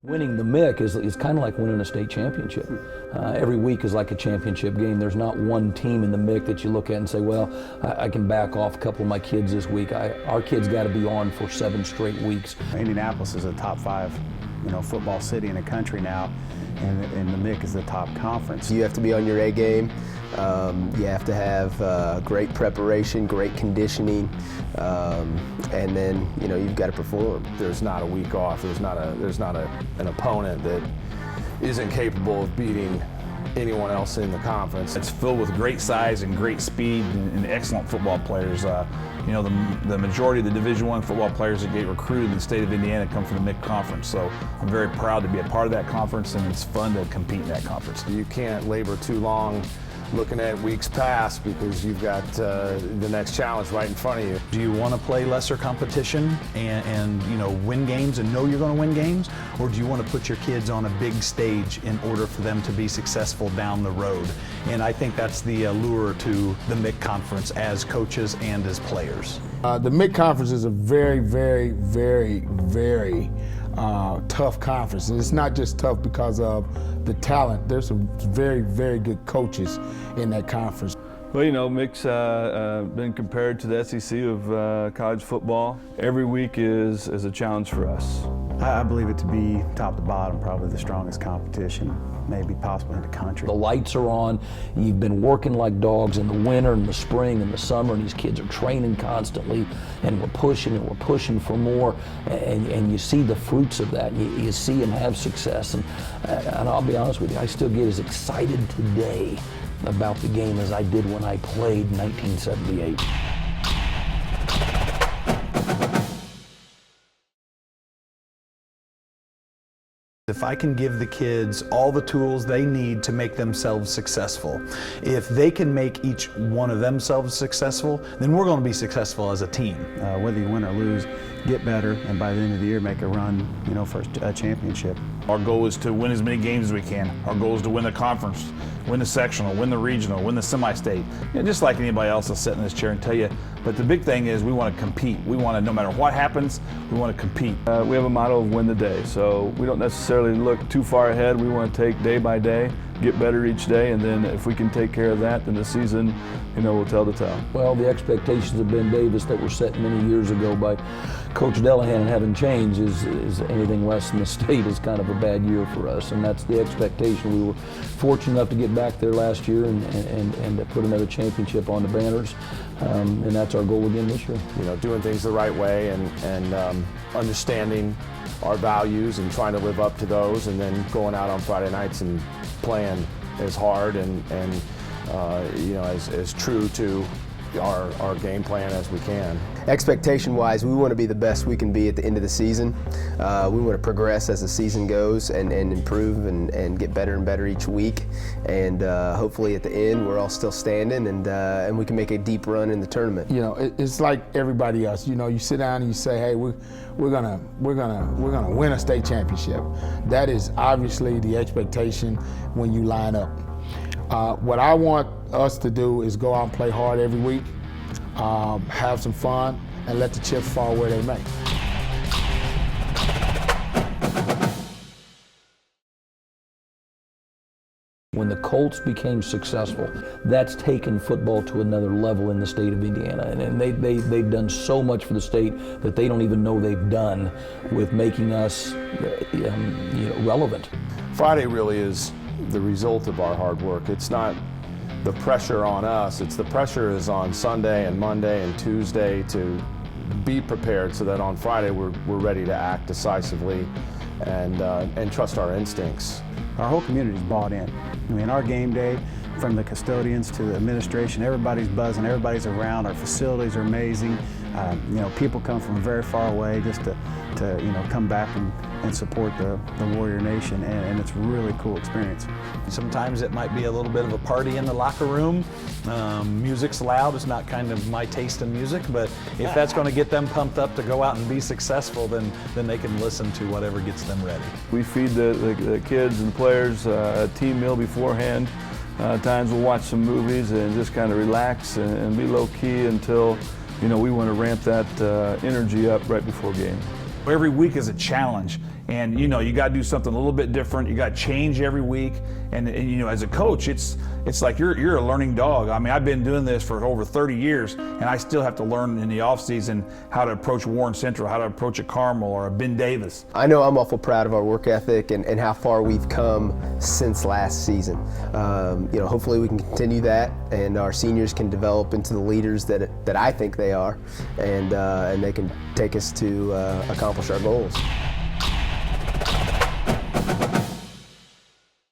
Winning the MIC is kind of like winning a state championship. Every week is like a championship game. There's not one team in the MIC that you look at and say, well, I can back off a couple of my kids this week. Our kids got to be on for 7 straight weeks. Indianapolis is a top 5, football city in the country now, and the MIC is the top conference. You have to be on your A game. You have to have great preparation, great conditioning, and then you've got to perform. There's not a week off. There's not an opponent that isn't capable of beating anyone else in the conference. It's filled with great size and great speed and excellent football players. The majority of the Division I football players that get recruited in the state of Indiana come from the MIC conference. So I'm very proud to be a part of that conference, and it's fun to compete in that conference. You can't labor too long looking at weeks past because you've got the next challenge right in front of you. Do you want to play lesser competition and win games and know you're going to win games, or do you want to put your kids on a big stage in order for them to be successful down the road? And I think that's the allure to the MIC conference as coaches and as players. The MIC conference is a very, very, very, very tough conference. And it's not just tough because of the talent. There's some very, very good coaches in that conference. Well, MIC's been compared to the SEC of college football. Every week is a challenge for us. I believe it to be top to bottom, probably the strongest competition, maybe possibly in the country. The lights are on. You've been working like dogs in the winter and the spring and the summer, and these kids are training constantly, and we're pushing for more, and you see the fruits of that. You see them have success, and I'll be honest with you, I still get as excited today about the game as I did when I played in 1978. If I can give the kids all the tools they need to make themselves successful, if they can make each one of themselves successful, then we're going to be successful as a team. Whether you win or lose, get better, and by the end of the year make a run, for a championship. Our goal is to win as many games as we can. Our goal is to win the conference, win the sectional, win the regional, win the semi-state. Just like anybody else will sit in this chair and tell you. But the big thing is we want to compete. We want to, no matter what happens, we want to compete. We have a motto of win the day, so we don't necessarily look too far ahead. We want to take day by day, get better each day, and then if we can take care of that, then the season, will tell the tale. Well, the expectations of Ben Davis that were set many years ago by Coach Delahan and haven't changed is anything less than the state is kind of a bad year for us, and that's the expectation. We were fortunate enough to get back there last year and to put another championship on the banners, and that's our goal again this year. Doing things the right way and understanding our values and trying to live up to those, and then going out on Friday nights and playing as hard and as true to our game plan as we can. Expectation-wise, we want to be the best we can be at the end of the season. We want to progress as the season goes and improve and get better and better each week. And hopefully at the end, we're all still standing and we can make a deep run in the tournament. It's like everybody else. You sit down and you say, hey, we're gonna win a state championship. That is obviously the expectation when you line up. What I want us to do is go out and play hard every week, have some fun, and let the chips fall where they may. When the Colts became successful, that's taken football to another level in the state of Indiana, and they've done so much for the state that they don't even know they've done with making us relevant. Friday really is the result of our hard work. It's not the pressure on us, the pressure is on Sunday and Monday and Tuesday to be prepared so that on Friday we're ready to act decisively and trust our instincts. Our whole community's bought in. Our game day, from the custodians to the administration, everybody's buzzing, everybody's around. Our facilities are amazing. People come from very far away just to come back and support the Warrior Nation, and it's a really cool experience. Sometimes it might be a little bit of a party in the locker room. Music's loud. It's not kind of my taste in music, but if that's going to get them pumped up to go out and be successful, then they can listen to whatever gets them ready. We feed the kids and the players a team meal beforehand. Times we'll watch some movies and just kind of relax and be low-key until we want to ramp that energy up right before game. Every week is a challenge, And you know, you got to do something a little bit different. You got to change every week. And you know, as a coach, it's like you're a learning dog. I mean, I've been doing this for over 30 years, and I still have to learn in the off season how to approach Warren Central, how to approach a Carmel or a Ben Davis. I know I'm awful proud of our work ethic and how far we've come since last season. You know, hopefully we can continue that, and our seniors can develop into the leaders that I think they are, and they can take us to accomplish our goals.